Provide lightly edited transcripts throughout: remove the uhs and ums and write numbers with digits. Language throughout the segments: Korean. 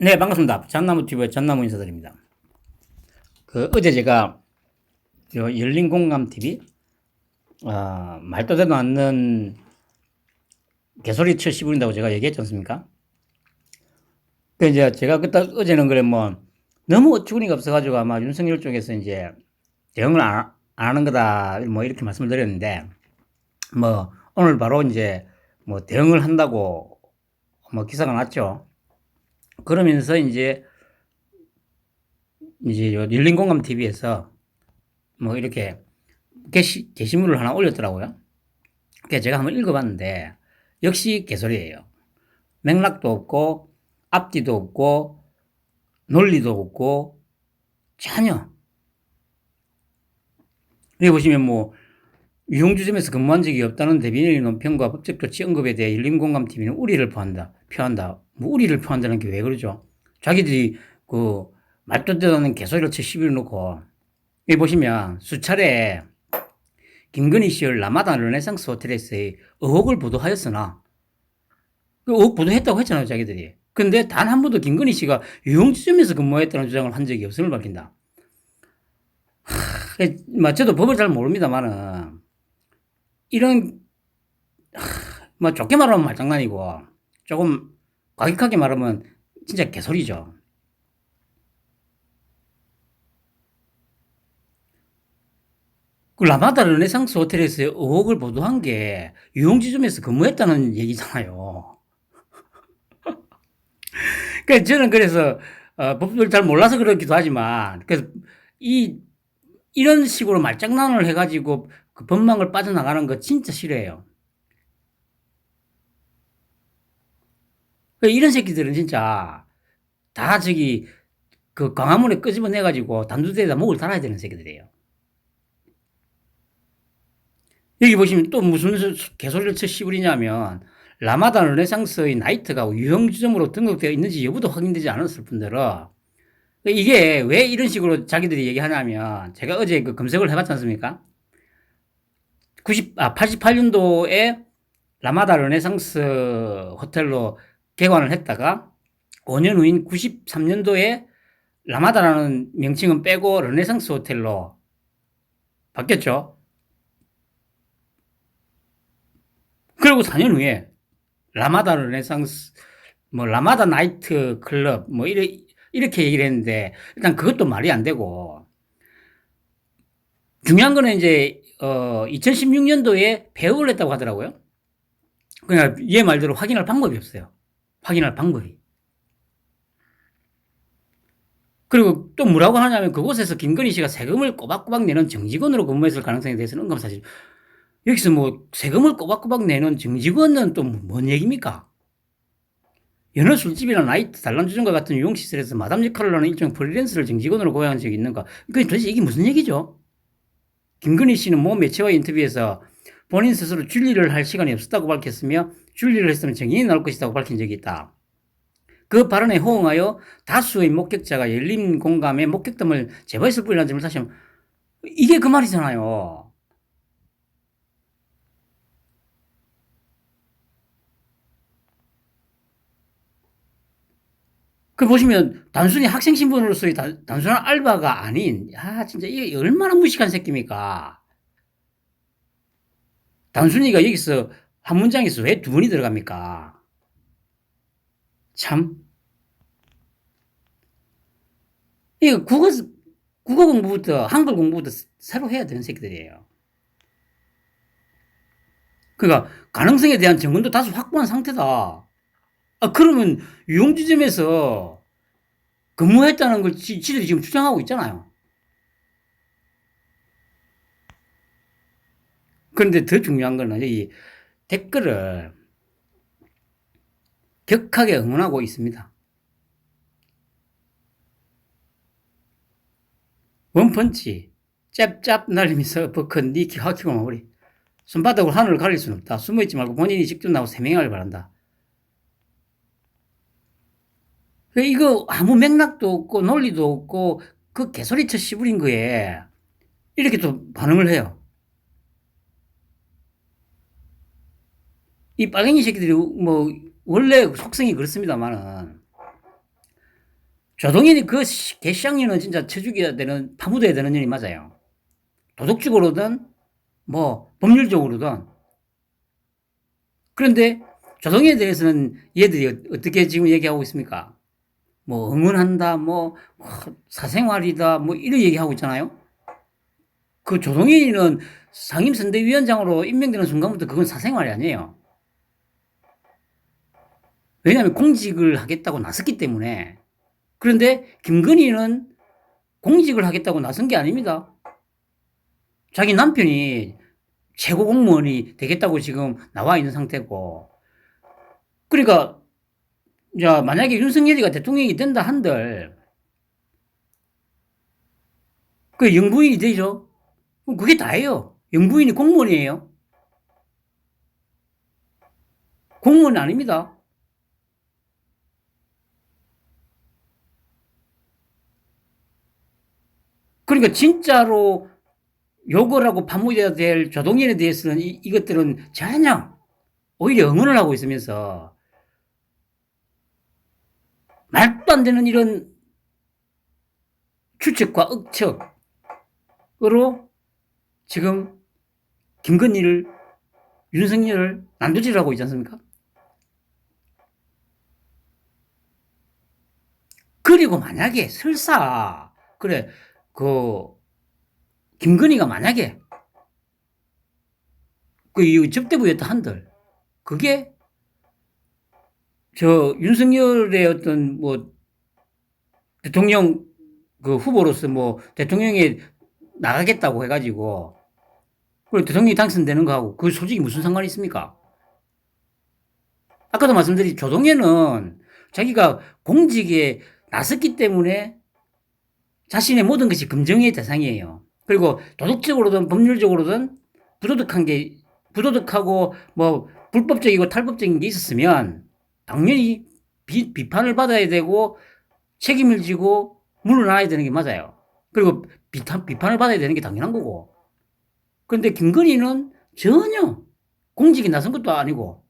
네, 반갑습니다. 잣나무TV의 잣나무 인사드립니다. 어제 제가 열린 공감 TV, 말도 되도 않는 개소리 쳐 씹으린다고 제가 얘기했지 않습니까? 이제 제가 그때 어제는 그래 너무 어처구니가 없어가지고 아마 윤석열 쪽에서 이제 대응을 안 하는 거다 이렇게 말씀을 드렸는데 오늘 바로 이제 대응을 한다고 기사가 났죠. 그러면서 이제 열린 공감 TV에서 이렇게 게시물을 하나 올렸더라고요. 그래서 제가 한번 읽어봤는데 역시 개소리예요. 맥락도 없고 앞뒤도 없고 논리도 없고 전혀. 여기 보시면 유흥주점에서 근무한 적이 없다는 대변인의 논평과 법적 조치 언급에 대해 열린공감TV는 우리를 표한다. 우리를 표한다는 게 왜 그러죠? 자기들이 말도 되도 않는 개소리를 쳐 시비를 놓고 여기 보시면 수차례 김건희 씨를 라마다 르네상스 호텔에서의 의혹을 보도하였으나 의혹 보도했다고 했잖아요, 자기들이. 근데 단 한 번도 김건희 씨가 유흥주점에서 근무했다는 주장을 한 적이 없음을 밝힌다. 저도 법을 잘 모릅니다만은 이런 좋게 말하면 말장난이고 조금 과격하게 말하면 진짜 개소리죠. 그 라마다 르네상스 호텔에서 의혹을 보도한 게 유흥주점에서 근무했다는 얘기잖아요. 그러니까 저는 그래서 법을 잘 몰라서 그렇기도 하지만 그래서 이런 식으로 말장난을 해가지고 그 법망을 빠져나가는 거 진짜 싫어해요. 이런 새끼들은 진짜 다 그 광화문에 끄집어내가지고 단두대에다 목을 달아야 되는 새끼들이에요. 여기 보시면 또 무슨 개소리를 쳐 씹으리냐면 라마다 르네상스의 나이트가 유형주점으로 등록되어 있는지 여부도 확인되지 않았을 뿐더러 이게 왜 이런 식으로 자기들이 얘기하냐면 제가 어제 그 검색을 해봤지 않습니까? 88년도에 라마다 르네상스 호텔로 개관을 했다가 5년 후인 93년도에 라마다라는 명칭은 빼고 르네상스 호텔로 바뀌었죠. 그리고 4년 후에 라마다 르네상스, 라마다 나이트 클럽, 이렇게 얘기를 했는데, 일단 그것도 말이 안 되고, 중요한 거는 이제, 2016년도에 폐업을 했다고 하더라고요. 그러니까 얘 말대로 확인할 방법이 없어요. 확인할 방법이. 그리고 또 뭐라고 하냐면 그곳에서 김건희 씨가 세금을 꼬박꼬박 내는 정직원으로 근무했을 가능성에 대해서는 응감사실. 여기서 세금을 꼬박꼬박 내는 정직원은 또 뭔 얘기입니까? 여느 술집이나 나이트, 단란주점과 같은 유흥시설에서 마담 역할을 하는 일종 프리랜서를 정직원으로 고용한 적이 있는가? 도대체 이게 무슨 얘기죠? 김건희 씨는 모 매체와 인터뷰에서 본인 스스로 줄리를 할 시간이 없었다고 밝혔으며 줄리를 했으면 정인이 나올 것이라고 밝힌 적이 있다. 그 발언에 호응하여 다수의 목격자가 열린 공감에 목격담을 제보했을 뿐이라는 점을 다시 한번 이게 그 말이잖아요. 보시면 단순히 학생 신분으로서의 단순한 알바가 아닌 진짜 이게 얼마나 무식한 새끼입니까? 단순히가 여기서 한 문장에서 왜 두 번이 들어갑니까? 참. 이거 국어 공부부터 한글 공부부터 새로 해야 되는 새끼들이에요. 그러니까 가능성에 대한 정보도 다소 확보한 상태다. 그러면 유흥주점에서 근무했다는 걸 지들이 지금 주장하고 있잖아요. 그런데 더 중요한 거는 이 댓글을 격하게 응원하고 있습니다. 원펀치, 짭짭 날리면서 버큰 니 기하키고 마무리. 손바닥으로 하늘을 가릴 수는 없다. 숨어있지 말고 본인이 직접 나오고 세명하길 바란다. 이거 아무 맥락도 없고 논리도 없고 그 개소리쳐 씹으린 거에 이렇게 또 반응을 해요. 이 빨갱이 새끼들이 원래 속성이 그렇습니다만은 조동현이 그 개쌍년은 진짜 쳐죽여야 되는, 파묻어야 되는 년이 맞아요. 도덕적으로든, 뭐, 법률적으로든. 그런데 조동현에 대해서는 얘들이 어떻게 지금 얘기하고 있습니까? 뭐, 응원한다, 뭐, 사생활이다, 뭐, 이런 얘기하고 있잖아요? 그 조동현이는 상임선대위원장으로 임명되는 순간부터 그건 사생활이 아니에요. 왜냐하면 공직을 하겠다고 나섰기 때문에. 그런데 김건희는 공직을 하겠다고 나선 게 아닙니다. 자기 남편이 최고 공무원이 되겠다고 지금 나와 있는 상태고. 그러니까, 자, 만약에 윤석열이가 대통령이 된다 한들, 그 영부인이 되죠? 그럼 그게 다예요. 영부인이 공무원이에요. 공무원 아닙니다. 그러니까 진짜로 욕을 하고 파묻어야 될 조동현에 대해서는 이것들은 전혀 오히려 응원을 하고 있으면서 말도 안 되는 이런 추측과 억측으로 지금 김건희를, 윤석열을 난도질하고 있지 않습니까? 그리고 만약에 설사, 그래, 그, 김건희가 만약에 그 접대부였다 한들, 그게 저 윤석열의 어떤 뭐 대통령 그 후보로서 뭐 대통령에 나가겠다고 해가지고, 그리고 대통령이 당선되는 거하고 그 솔직히 무슨 상관이 있습니까? 아까도 말씀드린 조동현은 자기가 공직에 나섰기 때문에 자신의 모든 것이 검증의 대상이에요. 그리고 도덕적으로든 법률적으로든 부도덕한 게, 부도덕하고 뭐 불법적이고 탈법적인 게 있었으면 당연히 비판을 받아야 되고 책임을 지고 물러나야 되는 게 맞아요. 그리고 비판을 받아야 되는 게 당연한 거고. 그런데 김건희는 전혀 공직에 나선 것도 아니고,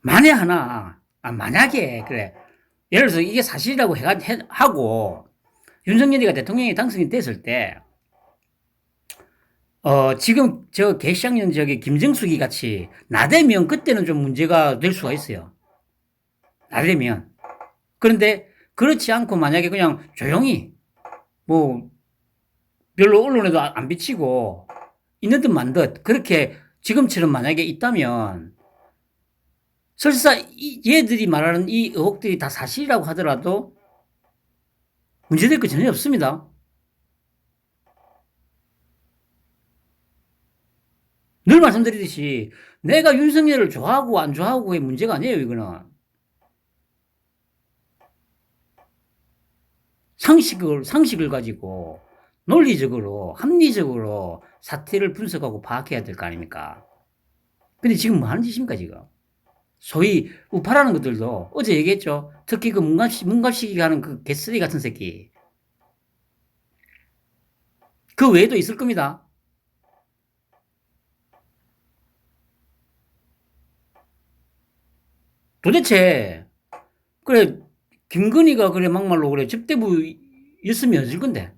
만에 하나, 만약에, 그래. 예를 들어서 이게 사실이라고 하고, 윤석열이가 대통령이 당선이 됐을 때, 지금 저 개시학년 저기 김정숙이 같이 나대면 그때는 좀 문제가 될 수가 있어요. 나대면. 그런데 그렇지 않고 만약에 그냥 조용히, 뭐, 별로 언론에도 안 비치고, 있는 듯 만 듯, 그렇게 지금처럼 만약에 있다면, 설사 얘들이 말하는 이 의혹들이 다 사실이라고 하더라도 문제될 거 전혀 없습니다. 늘 말씀드리듯이 내가 윤석열을 좋아하고 안 좋아하고의 문제가 아니에요, 이거는. 상식을 가지고 논리적으로, 합리적으로 사태를 분석하고 파악해야 될 거 아닙니까? 근데 지금 뭐 하는 짓입니까, 지금? 소위 우파라는 것들도 어제 얘기했죠. 특히 그 문갑식이 하는 그 개쓰레기 같은 새끼. 그 외에도 있을 겁니다. 도대체, 그래, 김건희가 그래, 막말로 그래, 접대부였으면 어쩔 건데.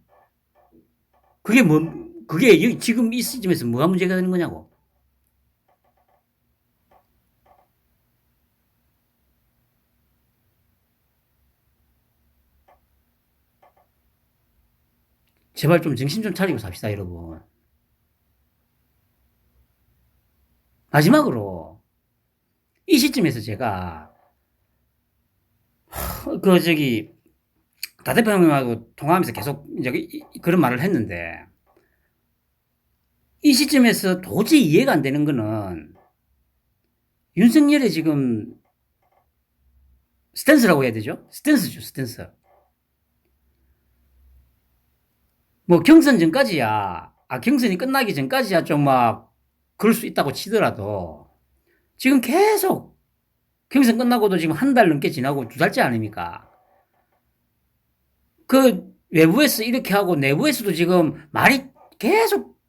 그게 뭐, 그게 지금 이 시점에서 뭐가 문제가 되는 거냐고. 제발 좀 정신 좀 차리고 삽시다, 여러분. 마지막으로, 이 시점에서 제가, 저기, 다 대표님하고 통화하면서 계속 이제 그런 말을 했는데, 이 시점에서 도저히 이해가 안 되는 거는, 윤석열의 지금 스탠스라고 해야 되죠? 스탠스죠, 스탠스. 뭐 경선 전까지야, 경선이 끝나기 전까지야 좀 막 그럴 수 있다고 치더라도 지금 계속 경선 끝나고도 지금 한 달 넘게 지나고 2달째 아닙니까? 그 외부에서 이렇게 하고 내부에서도 지금 말이 계속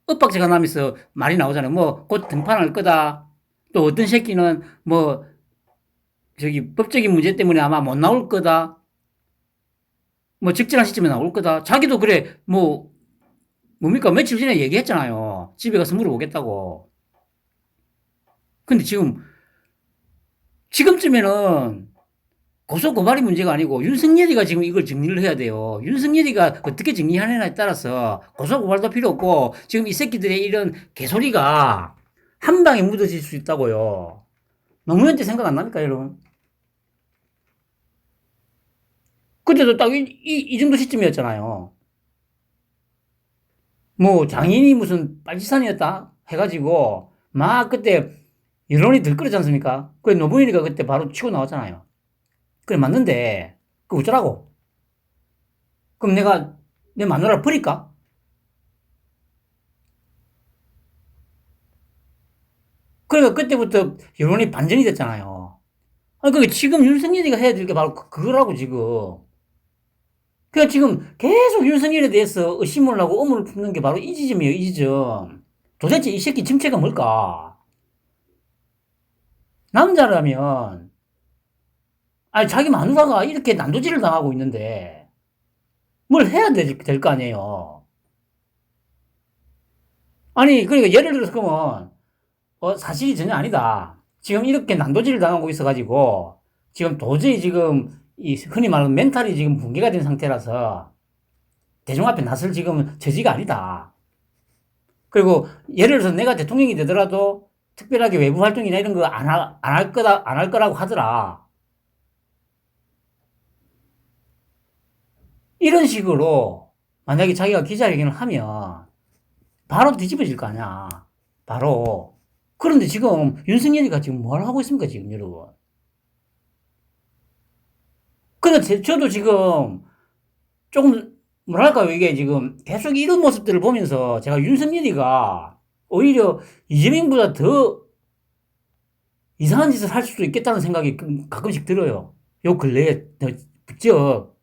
엇박자가 나면서 말이 나오잖아요. 뭐 곧 등판할 거다. 또 어떤 새끼는 뭐 저기 법적인 문제 때문에 아마 못 나올 거다. 뭐 적절한 시점에 나올 거다. 자기도 그래 뭐 뭡니까 며칠 전에 얘기했잖아요. 집에 가서 물어보겠다고. 근데 지금쯤에는 고소 고발이 문제가 아니고 윤석열이가 지금 이걸 정리를 해야 돼요. 윤석열이가 어떻게 정리하느냐에 따라서 고소 고발도 필요 없고 지금 이 새끼들의 이런 개소리가 한 방에 묻어질 수 있다고요. 노무현 때 생각 안 납니까, 여러분? 그때도 딱 이 정도 시점이었잖아요. 뭐 장인이 무슨 빨치산이었다 해가지고 막 그때 여론이 들끓었지 않습니까? 그래 노무현이가 그때 바로 치고 나왔잖아요. 그래 맞는데 그 어쩌라고? 그럼 내가 내 마누라 버릴까? 그러니까 그때부터 여론이 반전이 됐잖아요. 아니 그러니까 지금 윤석열이가 해야 될 게 바로 그거라고 지금. 그러니까 지금 계속 윤석열에 대해서 의심을 하고 의문을 품는 게 바로 이 지점이에요, 이 지점. 도대체 이 새끼 정체가 뭘까? 남자라면, 아니, 자기 마누라가 이렇게 난도질을 당하고 있는데, 뭘 해야 될 거 아니에요. 아니, 그러니까 예를 들어서 그러면, 사실이 전혀 아니다. 지금 이렇게 난도질을 당하고 있어가지고, 지금 도저히 지금, 이 흔히 말하는 멘탈이 지금 붕괴가 된 상태라서, 대중 앞에 나설 지금 처지가 아니다. 그리고 예를 들어서 내가 대통령이 되더라도 특별하게 외부 활동이나 이런 거 안 할 거라고 하더라. 이런 식으로 만약에 자기가 기자회견을 하면 바로 뒤집어질 거 아니야. 바로. 그런데 지금 윤석열이가 지금 뭘 하고 있습니까, 지금 여러분? 근데 저도 지금 조금 뭐랄까요, 이게 지금 계속 이런 모습들을 보면서 제가 윤석열이가 오히려 이재명보다 더 이상한 짓을 할 수도 있겠다는 생각이 가끔씩 들어요. 요 근래에 부쩍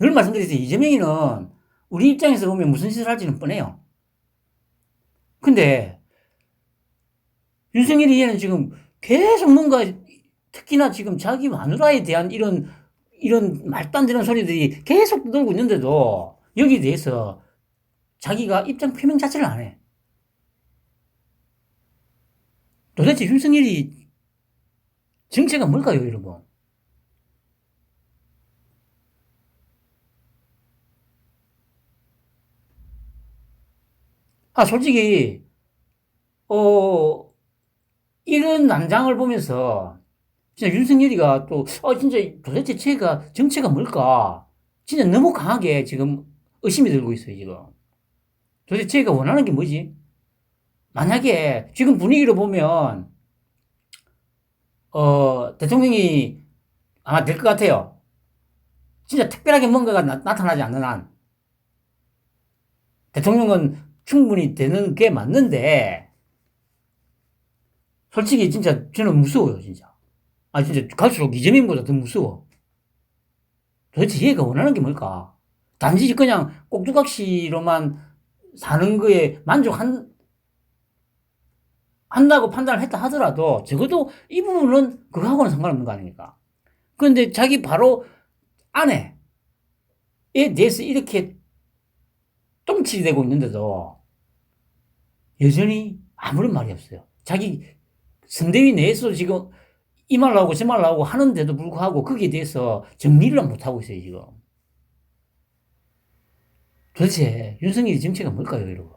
늘 말씀드리듯이 이재명이는 우리 입장에서 보면 무슨 짓을 할지는 뻔해요. 근데 윤석열이 얘는 지금 계속 뭔가 특히나 지금 자기 마누라에 대한 이런 말도 안 되는 소리들이 계속 떠돌고 있는데도 여기에 대해서 자기가 입장 표명 자체를 안 해. 도대체 윤석열이 정체가 뭘까요, 여러분? 솔직히, 어, 이런 난장을 보면서 진짜 윤석열이가 또, 진짜 도대체 정체가 뭘까? 진짜 너무 강하게 지금 의심이 들고 있어요, 지금. 도대체 쟤가 원하는 게 뭐지? 만약에 지금 분위기로 보면, 대통령이 아마 될 것 같아요. 진짜 특별하게 뭔가가 나타나지 않는 한. 대통령은 충분히 되는 게 맞는데, 솔직히 진짜 저는 무서워요, 진짜. 진짜 갈수록 이재명보다 더 무서워. 도대체 얘가 원하는 게 뭘까? 단지 그냥 꼭두각시로만 사는 거에 한다고 판단을 했다 하더라도 적어도 이 부분은 그거하고는 상관없는 거 아닙니까? 그런데 자기 바로 아내에 대해서 이렇게 똥칠이 되고 있는데도 여전히 아무런 말이 없어요. 자기 선대위 내에서 지금 이 말 나오고 저 말 나오고 하는데도 불구하고 거기에 대해서 정리를 못하고 있어요, 지금. 도대체 윤석열이 정체가 뭘까요, 여러분?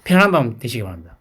편안한 밤 되시기 바랍니다.